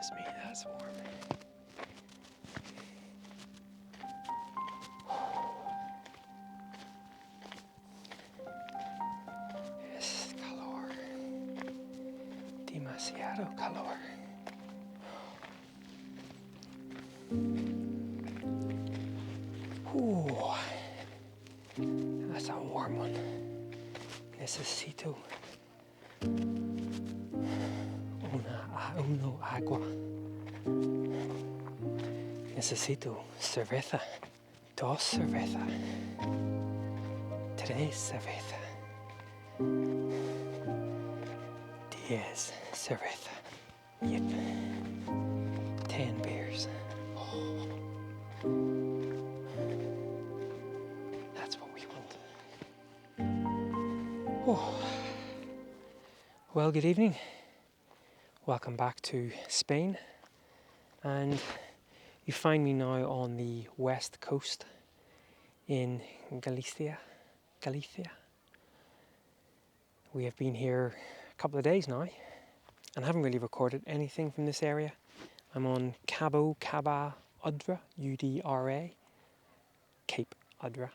Goodness me, that's warm. Es calor. Demasiado calor. Ooh, that's a warm one. Necesito uno agua. Necesito cerveza. Dos cerveza. Tres cerveza. 10 cerveza. Yep. 10 beers. Oh. That's what we want. Oh. Well, good evening. Welcome back to Spain. And you find me now on the west coast in Galicia. We have been here a couple of days now and haven't really recorded anything from this area. I'm on Cabo, Udra, Udra, Cape Udra.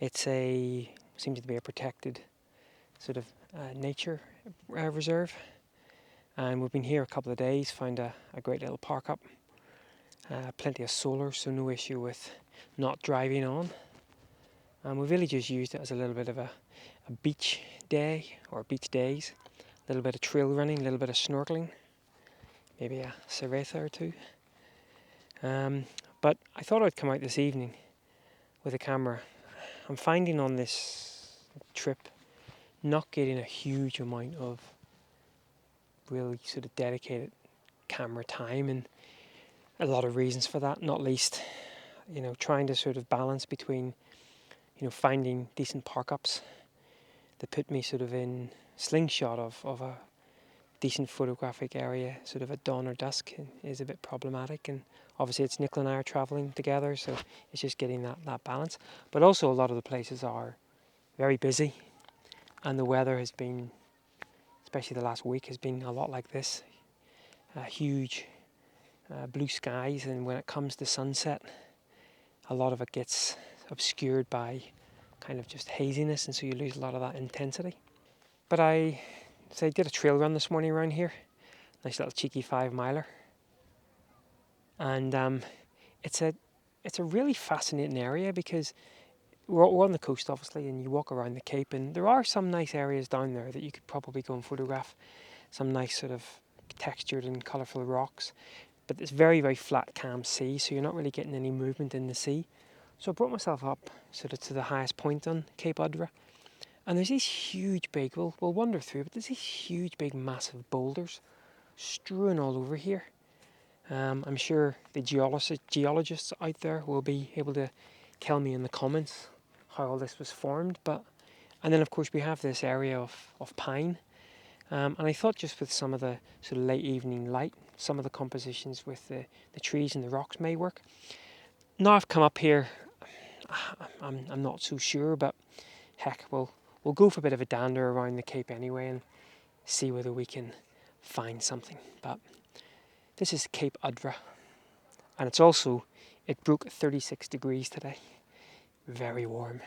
Seems to be a protected sort of nature reserve. And we've been here a couple of days, found a great little park up. Plenty of solar, so no issue with not driving on. And we've really just used it as a little bit of a beach day, or beach days. A little bit of trail running, a little bit of snorkeling, maybe a cerveza or two. But I thought I'd come out this evening with a camera. I'm finding on this trip not getting a huge amount of really sort of dedicated camera time, and a lot of reasons for that, not least, trying to sort of balance between, finding decent park-ups that put me sort of in slingshot of a decent photographic area, sort of at dawn or dusk, is a bit problematic. And obviously it's Nicola and I are travelling together, so it's just getting that balance. But also a lot of the places are very busy, and the weather has been, especially the last week, has been a lot like this. Huge blue skies, and when it comes to sunset, a lot of it gets obscured by kind of just haziness, and so you lose a lot of that intensity. But I did a trail run this morning around here, nice little cheeky 5-miler, and it's a really fascinating area because we're on the coast obviously, and you walk around the Cape, and there are some nice areas down there that you could probably go and photograph, some nice sort of textured and colourful rocks, but it's very, very flat, calm sea, so you're not really getting any movement in the sea. So I brought myself up sort of to the highest point on Cape Udra, and there's these huge big, we'll wander through, but there's these huge big massive boulders strewn all over here. I'm sure the geologists out there will be able to tell me in the comments how all this was formed. And then of course we have this area of pine, and I thought just with some of the sort of late evening light, some of the compositions with the trees and the rocks may work. Now I've come up here, I'm not so sure, but heck, we'll go for a bit of a dander around the Cape anyway and see whether we can find something. But this is Cape Udra, and it broke 36 degrees today. Very warm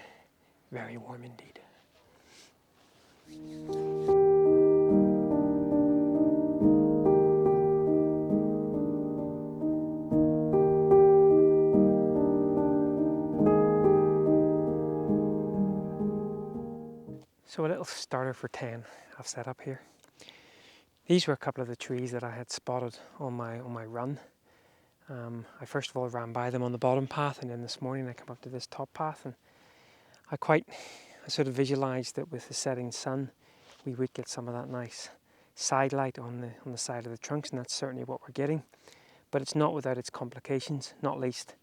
indeed. So a little starter for 10 I've set up here. These were a couple of the trees that I had spotted on my run. I first of all ran by them on the bottom path, and then this morning I come up to this top path, and I sort of visualised that with the setting sun we would get some of that nice side light on the side of the trunks, and that's certainly what we're getting. But it's not without its complications, not least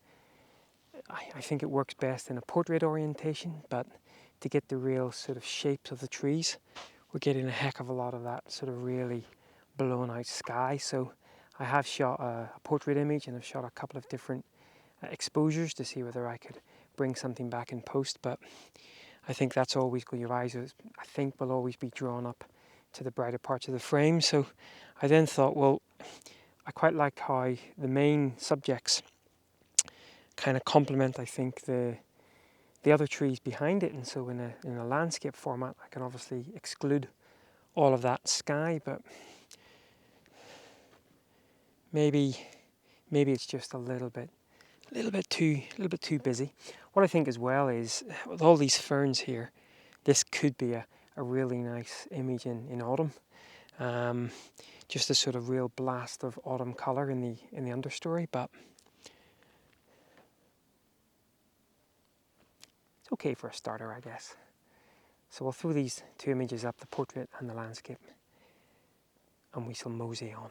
I think it works best in a portrait orientation, but to get the real sort of shapes of the trees, we're getting a heck of a lot of that sort of really blown out sky. So I have shot a portrait image, and I've shot a couple of different exposures to see whether I could bring something back in post, but I think that's always going, your eyes will always be drawn up to the brighter parts of the frame. So I then thought, well, I quite like how the main subjects kind of complement, I think, the other trees behind it. And so in a landscape format, I can obviously exclude all of that sky, but maybe it's just a little bit too busy. What I think as well is, with all these ferns here, this could be a really nice image in autumn. Just a sort of real blast of autumn colour in the understory, but it's okay for a starter, I guess. So we'll throw these two images up, the portrait and the landscape, and we shall mosey on.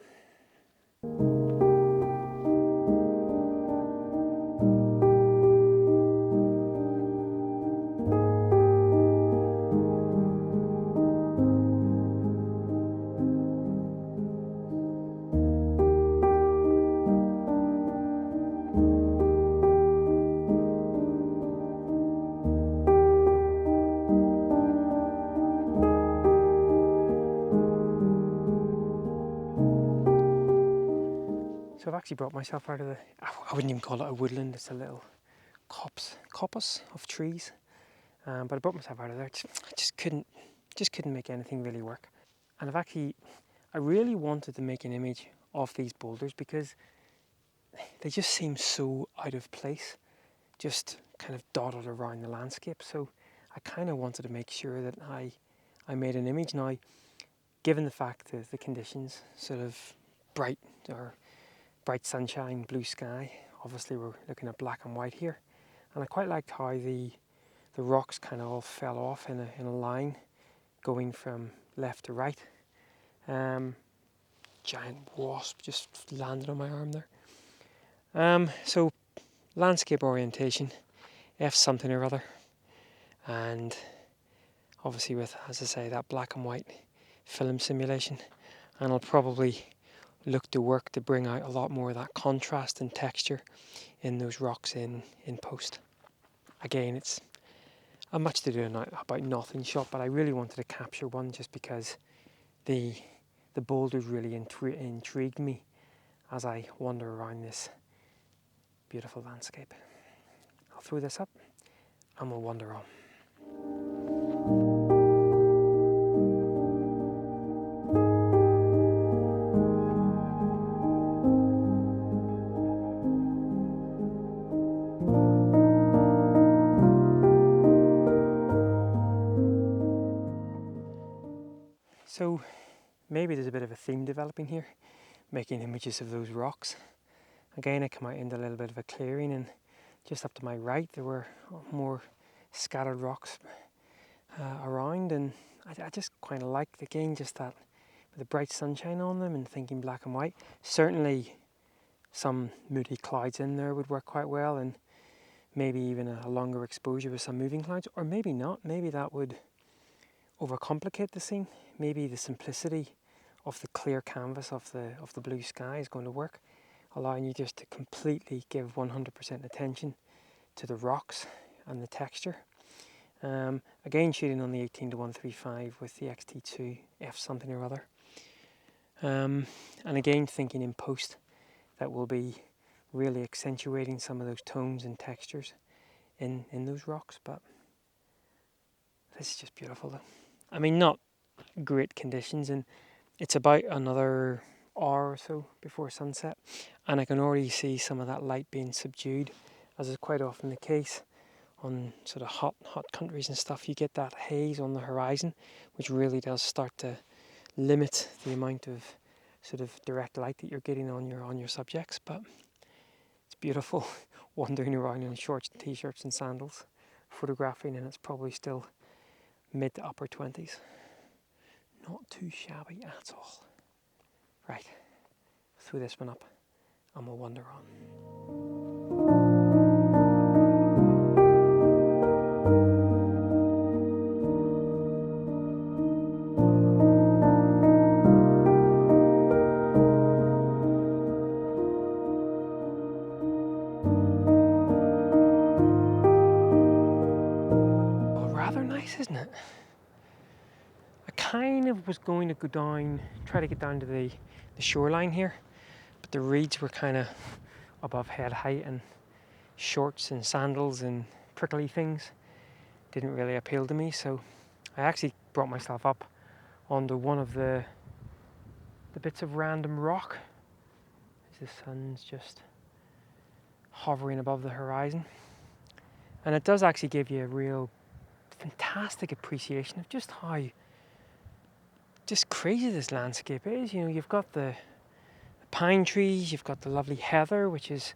So I've actually brought myself out of I wouldn't even call it a woodland, it's a little coppice of trees. But I brought myself out of there. I just couldn't make anything really work. And I really wanted to make an image of these boulders because they just seem so out of place, just kind of dotted around the landscape. So I kind of wanted to make sure that I made an image. Now, given the fact that the conditions, sort of bright sunshine, blue sky, obviously we're looking at black and white here. And I quite liked how the rocks kind of all fell off in a line going from left to right. Giant wasp just landed on my arm there. So landscape orientation, F something or other, and obviously with, as I say, that black and white film simulation, and I'll probably look to work to bring out a lot more of that contrast and texture in those rocks in post. Again, it's a much to do about nothing shot, but I really wanted to capture one just because the boulders really intrigued me as I wander around this beautiful landscape. I'll throw this up and we'll wander on. So maybe there's a bit of a theme developing here, making images of those rocks. Again, I come out into a little bit of a clearing, and just up to my right there were more scattered rocks around, and I just quite liked, again, just that with the bright sunshine on them and thinking black and white. Certainly some moody clouds in there would work quite well, and maybe even a longer exposure with some moving clouds, or maybe not. Maybe that would overcomplicate the scene. Maybe the simplicity of the clear canvas of the blue sky is going to work, allowing you just to completely give 100% attention to the rocks and the texture. Again, shooting on the 18-135 with the XT2 F something or other. And again, thinking in post that will be really accentuating some of those tones and textures in those rocks. But this is just beautiful though. I mean, not great conditions, and it's about another hour or so before sunset, and I can already see some of that light being subdued, as is quite often the case on sort of hot countries and stuff. You get that haze on the horizon, which really does start to limit the amount of sort of direct light that you're getting on your subjects. But it's beautiful wandering around in shorts, t-shirts and sandals, photographing, and it's probably still mid to upper 20s. Not too shabby at all. Right, throw this one up and we'll wander on. Oh, rather nice, isn't it? I kind of was going to go down, try to get down to the shoreline here, but the reeds were kind of above head height, and shorts and sandals and prickly things didn't really appeal to me. So I actually brought myself up onto one of the bits of random rock as the sun's just hovering above the horizon. And it does actually give you a real fantastic appreciation of just how just crazy this landscape is. You know, you've got the pine trees, you've got the lovely heather, which is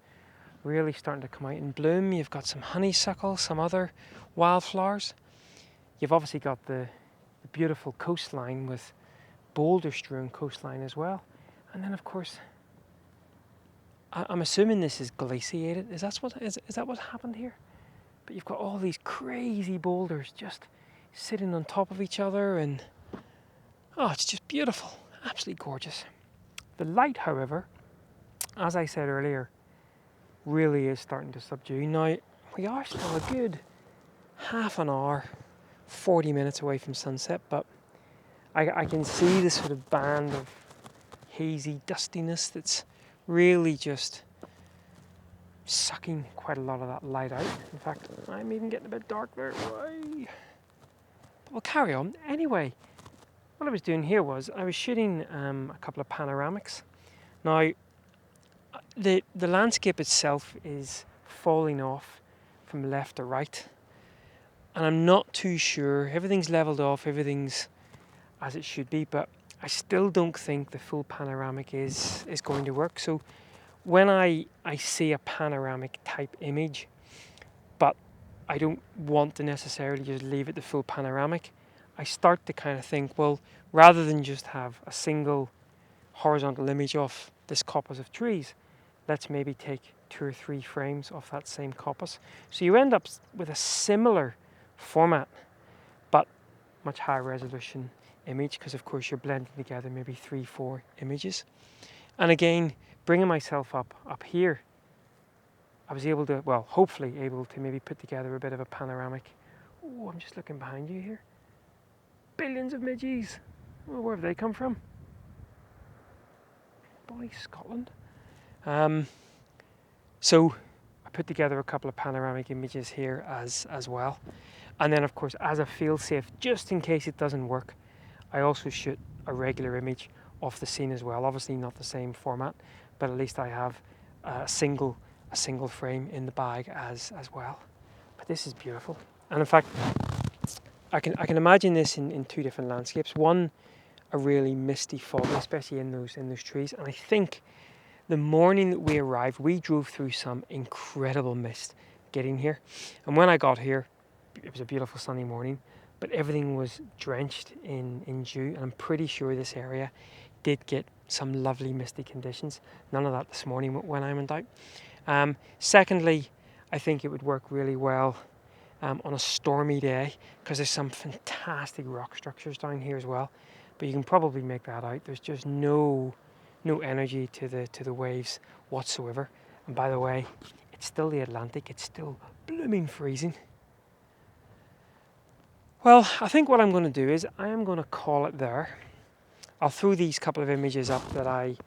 really starting to come out in bloom. You've got some honeysuckle, some other wildflowers. You've obviously got the beautiful coastline with boulder-strewn coastline as well. And then, of course, I'm assuming this is glaciated. Is that what happened here? But you've got all these crazy boulders just sitting on top of each other, and oh, it's just beautiful, absolutely gorgeous. The light, however, as I said earlier, really is starting to subdue. Now, we are still a good half an hour, 40 minutes away from sunset, but I can see this sort of band of hazy dustiness that's really just sucking quite a lot of that light out. In fact, I'm even getting a bit dark there. But we'll carry on. Anyway, what I was doing here was I was shooting a couple of panoramics. Now, the landscape itself is falling off from left to right, and I'm not too sure. Everything's leveled off, everything's as it should be, but I still don't think the full panoramic is going to work. So when I see a panoramic type image, but I don't want to necessarily just leave it the full panoramic, I start to kind of think, well, rather than just have a single horizontal image of this coppice of trees, let's maybe take 2 or 3 frames of that same coppice. So you end up with a similar format, but much higher resolution image, because of course you're blending together maybe 3-4 images. And again, bringing myself up here, I was able to, well, hopefully able to maybe put together a bit of a panoramic. Oh, I'm just looking behind you here. Billions of midges. Oh, where have they come from? Probably Scotland. So I put together a couple of panoramic images here as well. And then of course, as a fail-safe, just in case it doesn't work, I also shoot a regular image of the scene as well. Obviously not the same format, but at least I have a single frame in the bag as well. But this is beautiful. And in fact, I can imagine this in 2 different landscapes. One, a really misty fog, especially in those trees. And I think the morning that we arrived, we drove through some incredible mist getting here. And when I got here, it was a beautiful sunny morning, but everything was drenched in dew. And I'm pretty sure this area did get some lovely misty conditions. None of that this morning when I went out. Secondly, I think it would work really well on a stormy day, because there's some fantastic rock structures down here as well. But you can probably make that out. There's just no energy to the waves whatsoever. And by the way, it's still the Atlantic. It's still blooming freezing. Well, I think what I'm going to do is I am going to call it there. I'll throw these couple of images up that I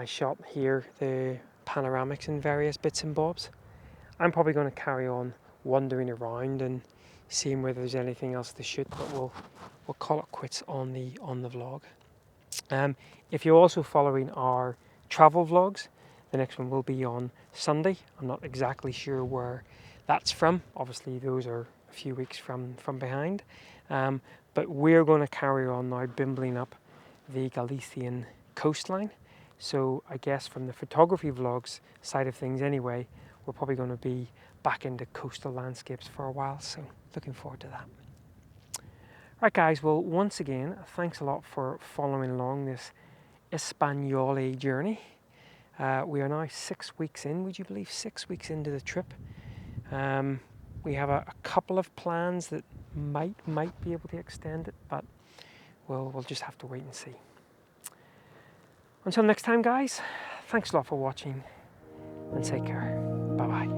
shot here, the panoramics and various bits and bobs. I'm probably going to carry on wandering around and seeing whether there's anything else to shoot, but we'll call it quits on the vlog. If you're also following our travel vlogs, the next one will be on Sunday. I'm not exactly sure where that's from. Obviously those are a few weeks from behind, but we're going to carry on now bimbling up the Galician coastline. So I guess from the photography vlogs side of things anyway, we're probably going to be back into coastal landscapes for a while, so looking forward to that. Right guys, well once again, thanks a lot for following along this Espagnole journey. We are now 6 weeks in, would you believe, 6 weeks into the trip. We have a couple of plans that might be able to extend it, but we'll just have to wait and see. Until next time guys, thanks a lot for watching and take care. Bye bye.